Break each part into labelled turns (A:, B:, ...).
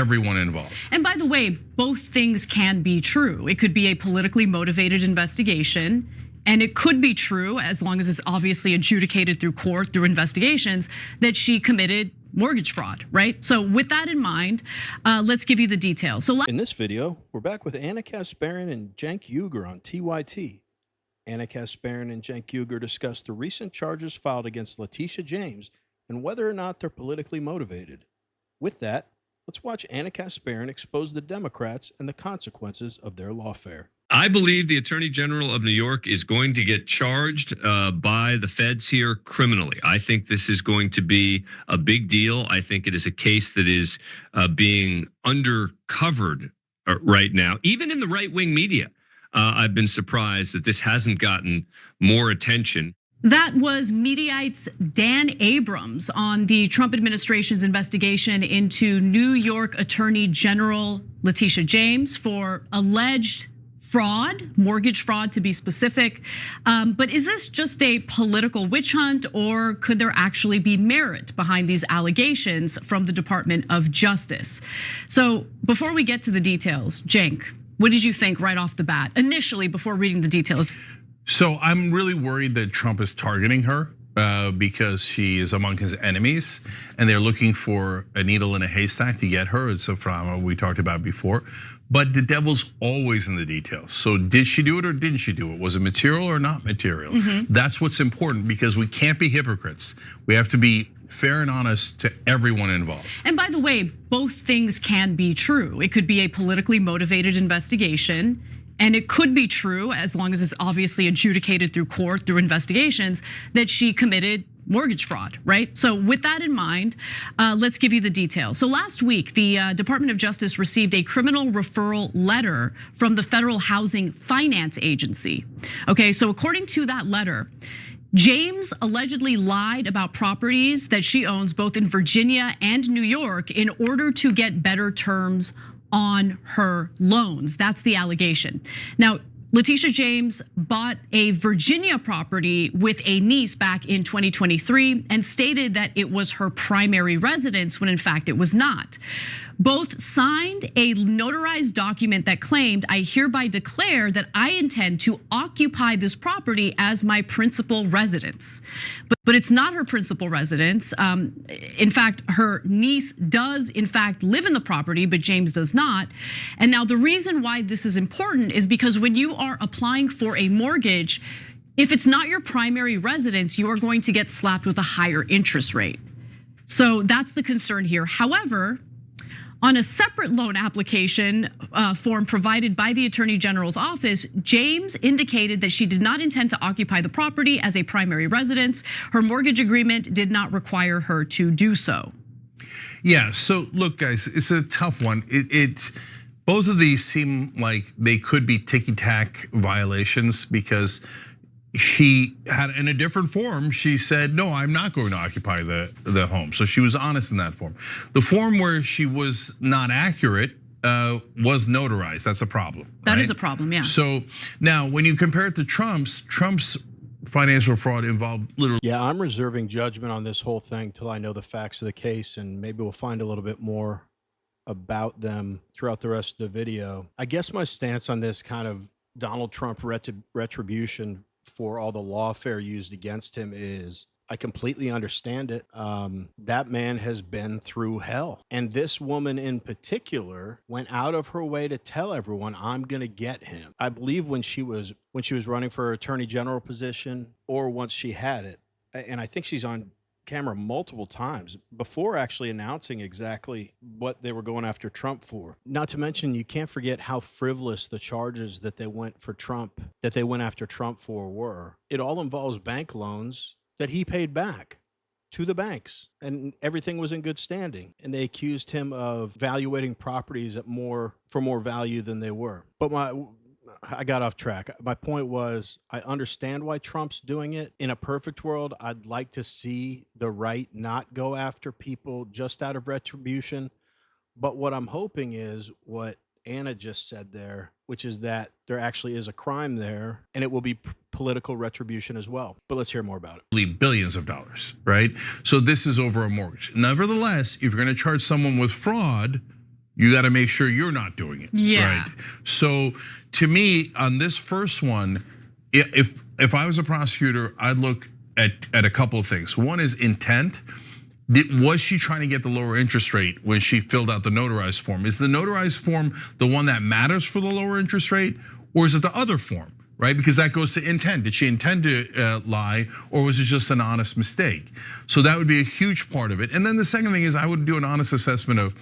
A: everyone involved.
B: And by the way, both things can be true. It could be a politically motivated investigation, and it could be true, as long as it's obviously adjudicated through court, through investigations, that she committed mortgage fraud, right? So with that in mind, let's give you the details. So
C: in this video, we're back with Anna Kasparian and Cenk Uygur on TYT. Anna Kasparian and Cenk Uygur discussed the recent charges filed against Letitia James and whether or not they're politically motivated. With that, let's watch Anna Kasparian expose the Democrats and the consequences of their lawfare.
D: I believe the Attorney General of New York is going to get charged by the feds here criminally. I think this is going to be a big deal. I think it is a case that is being undercovered right now, even in the right-wing media. I've been surprised that this hasn't gotten more attention.
B: That was Mediaite's Dan Abrams on the Trump administration's investigation into New York Attorney General Letitia James for alleged fraud, mortgage fraud to be specific. But is this just a political witch hunt, or could there actually be merit behind these allegations from the Department of Justice? So before we get to the details, Cenk, what did you think right off the bat, initially before reading the details?
A: So I'm really worried that Trump is targeting her because she is among his enemies, and they're looking for a needle in a haystack to get her. It's a drama we talked about before. But the devil's always in the details. So did she do it or didn't she do it? Was it material or not material? That's what's important, because we can't be hypocrites. We have to be fair and honest to everyone involved.
B: And by the way, both things can be true. It could be a politically motivated investigation, and it could be true, as long as it's obviously adjudicated through court, through investigations, that she committed mortgage fraud, right? So with that in mind, let's give you the details. So last week, the Department of Justice received a criminal referral letter from the Federal Housing Finance Agency. Okay, so according to that letter, James allegedly lied about properties that she owns both in Virginia and New York in order to get better terms on her loans. That's the allegation. Now, Letitia James bought a Virginia property with a niece back in 2023 and stated that it was her primary residence when in fact it was not. Both signed a notarized document that claimed, "I hereby declare that I intend to occupy this property as my principal residence." But it's not her principal residence. In fact, her niece does in fact live in the property, but James does not. And now the reason why this is important is because when you are applying for a mortgage, if it's not your primary residence, you are going to get slapped with a higher interest rate. So that's the concern here. However, on a separate loan application form provided by the Attorney General's office, James indicated that she did not intend to occupy the property as a primary residence. Her mortgage agreement did not require her to do so.
A: Yeah, so look guys, it's a tough one. Both of these seem like they could be ticky-tack violations, because she had, in a different form, she said, no, I'm not going to occupy the home. So she was honest in that form. The form where she was not accurate was notarized. That's a problem.
B: That is a problem, yeah.
A: So now when you compare it to Trump's financial fraud involved literally.
C: Yeah, I'm reserving judgment on this whole thing till I know the facts of the case, and maybe we'll find a little bit more about them throughout the rest of the video. I guess my stance on this kind of Donald Trump retribution for all the lawfare used against him is, I completely understand it. That man has been through hell. And this woman in particular went out of her way to tell everyone, I'm gonna get him. I believe when she was running for her attorney general position, or once she had it, and I think she's on camera multiple times before actually announcing exactly what they were going after Trump for. Not to mention, you can't forget how frivolous the charges that they went after Trump for were. It all involves bank loans that he paid back to the banks, and everything was in good standing. And they accused him of valuating properties for more value than they were. But I got off track. My point was, I understand why Trump's doing it. In a perfect world, I'd like to see the right not go after people just out of retribution. But what I'm hoping is what Anna just said there, which is that there actually is a crime there, and it will be political retribution as well. But let's hear more about it.
A: Billions of dollars, right? So this is over a mortgage. Nevertheless, if you're gonna charge someone with fraud, you got to make sure you're not doing it.
B: Yeah.
A: Right. So to me, on this first one, if I was a prosecutor, I'd look at a couple of things. One is intent. Was she trying to get the lower interest rate when she filled out the notarized form? Is the notarized form the one that matters for the lower interest rate, or is it the other form, right? Because that goes to intent. Did she intend to lie, or was it just an honest mistake? So that would be a huge part of it. And then the second thing is I would do an honest assessment of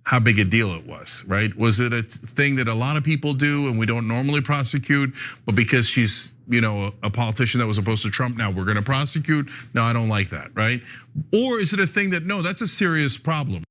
A: how big a deal it was, right? Was it a thing that a lot of people do and we don't normally prosecute, but because she's a politician that was opposed to Trump, now we're gonna prosecute? No, I don't like that, right? Or is it a thing that, no, that's a serious problem,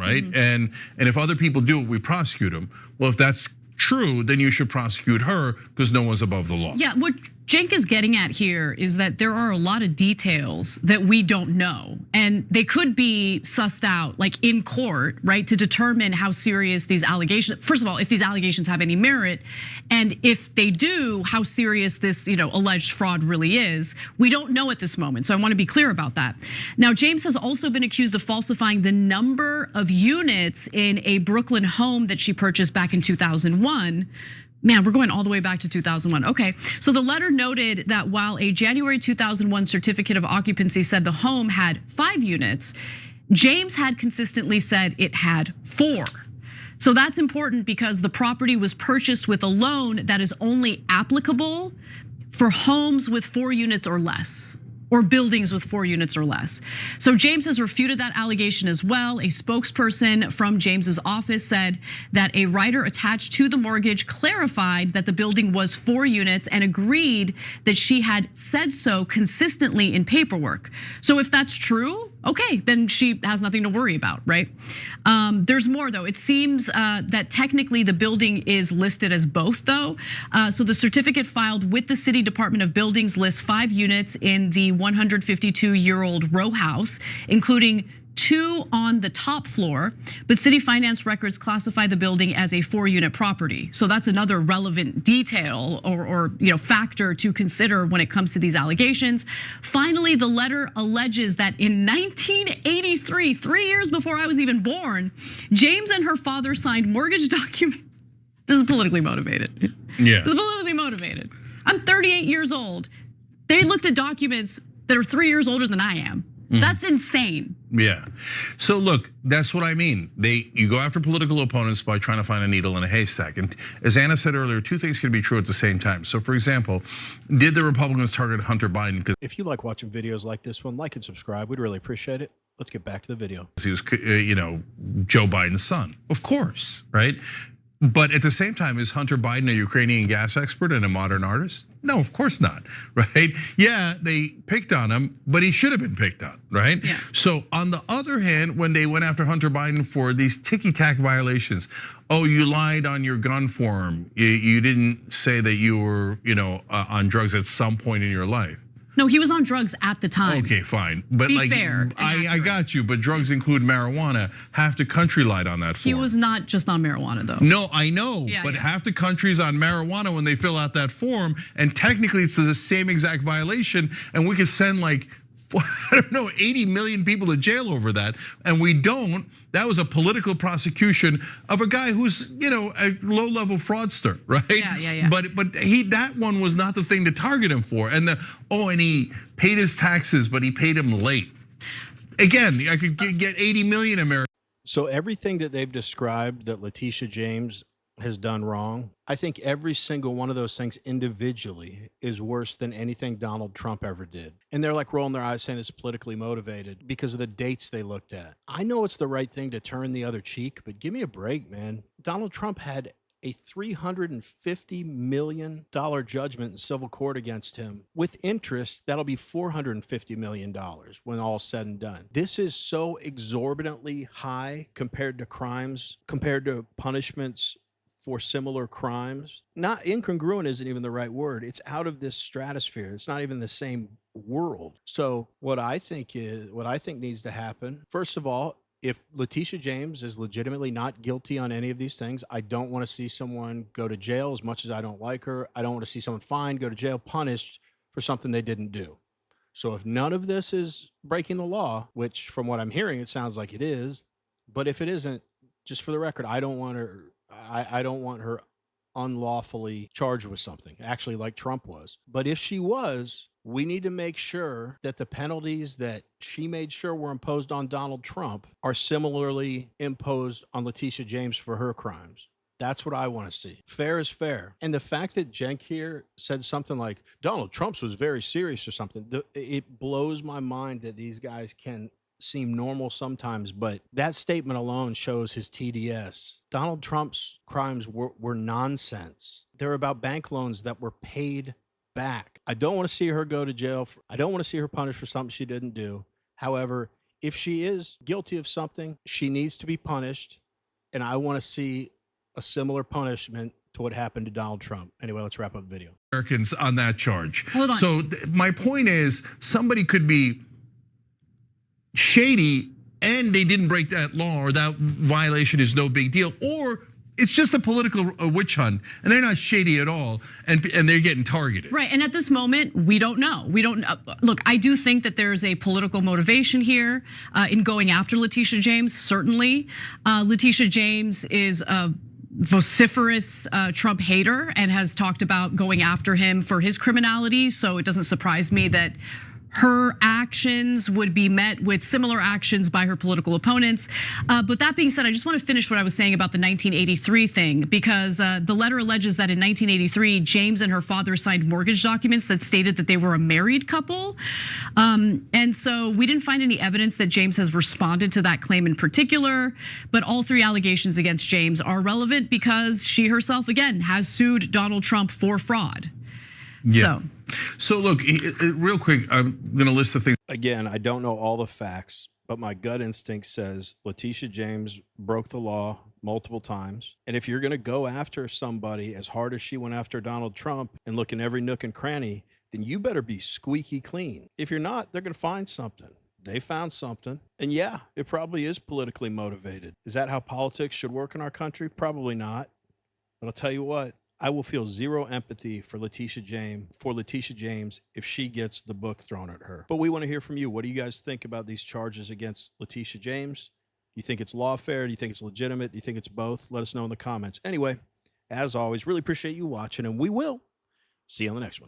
A: right? And if other people do it, we prosecute them. Well, if that's true, then you should prosecute her because no one's above the law.
B: Yeah, what Cenk is getting at here is that there are a lot of details that we don't know, and they could be sussed out like in court, right, to determine how serious these allegations, first of all, if these allegations have any merit, and if they do, how serious this alleged fraud really is. We don't know at this moment, so I wanna be clear about that. Now, James has also been accused of falsifying the number of units in a Brooklyn home that she purchased back in 2001. Man, we're going all the way back to 2001. Okay, so the letter noted that while a January 2001 certificate of occupancy said the home had 5 units, James had consistently said it had 4. So that's important because the property was purchased with a loan that is only applicable for homes with 4 units or less, or buildings with 4 units or less. So James has refuted that allegation as well. A spokesperson from James's office said that a writer attached to the mortgage clarified that the building was 4 units and agreed that she had said so consistently in paperwork. So if that's true, okay, then she has nothing to worry about, right? There's more though. It seems that technically the building is listed as both though. So the certificate filed with the City Department of Buildings lists 5 units in the 152-year-old row house, including 2 on the top floor, but city finance records classify the building as a 4-unit property. So that's another relevant detail or factor to consider when it comes to these allegations. Finally, the letter alleges that in 1983, 3 years before I was even born, James and her father signed mortgage documents. This is politically motivated.
A: Yeah.
B: This is politically motivated. I'm 38 years old. They looked at documents that are 3 years older than I am. That's insane.
A: Yeah, so look, that's what I mean. You go after political opponents by trying to find a needle in a haystack. And as Anna said earlier, 2 things can be true at the same time. So for example, did the Republicans target Hunter Biden? Because
C: if you like watching videos like this one, like and subscribe. We'd really appreciate it. Let's get back to the video.
A: he was, Joe Biden's son, of course, right? But at the same time, is Hunter Biden a Ukrainian gas expert and a modern artist? No, of course not, right? Yeah, they picked on him, but he should have been picked on, right?
B: Yeah.
A: So on the other hand, when they went after Hunter Biden for these ticky-tack violations, oh, you lied on your gun form, you didn't say that you were, on drugs at some point in your life.
B: No, he was on drugs at the time.
A: Okay, fine, but
B: Be fair and
A: I got you. But drugs include marijuana. Half the country lied on that form.
B: He was not just on marijuana though.
A: No, I know, but
B: yeah.
A: half the country's on marijuana when they fill out that form, and technically it's the same exact violation, and we could send like, I don't know, 80 million people to jail over that, and we don't. That was a political prosecution of a guy who's, a low-level fraudster, right?
B: Yeah.
A: But that one was not the thing to target him for. And and he paid his taxes, but he paid him late. Again, I could get 80 million Americans.
C: So everything that they've described that Letitia James has done wrong, I think every single one of those things individually is worse than anything Donald Trump ever did. And they're like rolling their eyes saying it's politically motivated because of the dates they looked at. I know it's the right thing to turn the other cheek, but give me a break, man. Donald Trump had a $350 million judgment in civil court against him. With interest, that'll be $450 million when all's said and done. This is so exorbitantly high compared to crimes, compared to punishments for similar crimes. Not incongruent isn't even the right word. It's out of this stratosphere. It's not even the same world. So what I think needs to happen, first of all, if Letitia James is legitimately not guilty on any of these things, I don't want to see someone go to jail as much as I don't like her. I don't want to see someone fined, go to jail, punished for something they didn't do. So if none of this is breaking the law, which from what I'm hearing, it sounds like it is, but if it isn't, just for the record, I don't want her. I don't want her unlawfully charged with something, actually, like Trump was. But if she was, we need to make sure that the penalties that she made sure were imposed on Donald Trump are similarly imposed on Letitia James for her crimes. That's what I want to see. Fair is fair. And the fact that Cenk here said something like Donald Trump's was very serious or something, it blows my mind that these guys can seem normal sometimes, but that statement alone shows his TDS. Donald Trump's crimes were nonsense. They're about bank loans that were paid back. I don't want to see her go to jail. I don't want to see her punished for something she didn't do. However, if she is guilty of something, she needs to be punished. And I want to see a similar punishment to what happened to Donald Trump. Anyway, let's wrap up the video.
A: Americans on that charge.
B: Hold on.
A: So my point is, somebody could be shady and they didn't break that law, or that violation is no big deal, or it's just a political witch hunt and they're not shady at all, and they're getting targeted.
B: Right, and at this moment, we don't know. We don't look. I do think that there's a political motivation here in going after Letitia James. Certainly, Letitia James is a vociferous Trump hater and has talked about going after him for his criminality. So it doesn't surprise me that her actions would be met with similar actions by her political opponents. But that being said, I just want to finish what I was saying about the 1983 thing, because the letter alleges that in 1983, James and her father signed mortgage documents that stated that they were a married couple. And so we didn't find any evidence that James has responded to that claim in particular, but all three allegations against James are relevant because she herself, again, has sued Donald Trump for fraud.
A: Yeah. So look, real quick, I'm going to list the things.
C: Again, I don't know all the facts, but my gut instinct says Letitia James broke the law multiple times. And if you're going to go after somebody as hard as she went after Donald Trump and look in every nook and cranny, then you better be squeaky clean. If you're not, they're going to find something. They found something. And yeah, it probably is politically motivated. Is that how politics should work in our country? Probably not. But I'll tell you what, I will feel zero empathy for Letitia James if she gets the book thrown at her. But we want to hear from you. What do you guys think about these charges against Letitia James? Do you think it's lawfare? Do you think it's legitimate? Do you think it's both? Let us know in the comments. Anyway, as always, really appreciate you watching, and we will see you on the next one.